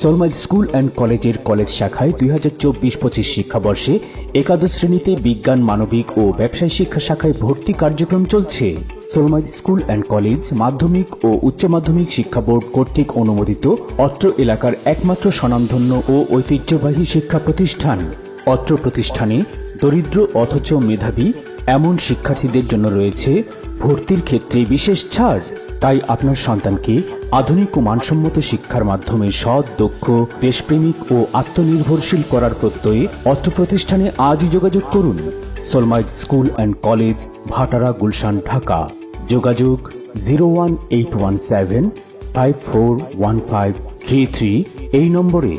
সলমাইদ school and কলেজের college শাখায় 2024-25 শিক্ষাবর্ষে একাদশ শ্রেণীতে বিজ্ঞান, মানবিক ও ব্যবসায় শিক্ষা শাখায় ভর্তি কার্যক্রম চলছে। সলমাইদ স্কুল অ্যান্ড কলেজ মাধ্যমিক ও উচ্চ মাধ্যমিক শিক্ষা বোর্ড কর্তৃক অনুমোদিত অত্র এলাকার একমাত্র স্বনামধন্য ও ঐতিহ্যবাহী শিক্ষা প্রতিষ্ঠান। অত্র প্রতিষ্ঠানে দরিদ্র অথচ মেধাবী এমন শিক্ষার্থীদের জন্য রয়েছে ভর্তির ক্ষেত্রে বিশেষ ছাড়। তাই আপনার সন্তানকে আধুনিক ও মানসম্মত শিক্ষার মাধ্যমে সৎ, দক্ষ, দেশপ্রেমিক ও আত্মনির্ভরশীল করার প্রত্যয়ে অত্র প্রতিষ্ঠানে আজই যোগাযোগ করুন। Solmaid school and college, Bhatara, Gulshan, Dhaka. যোগাযোগ 01817541533 এই নম্বরে।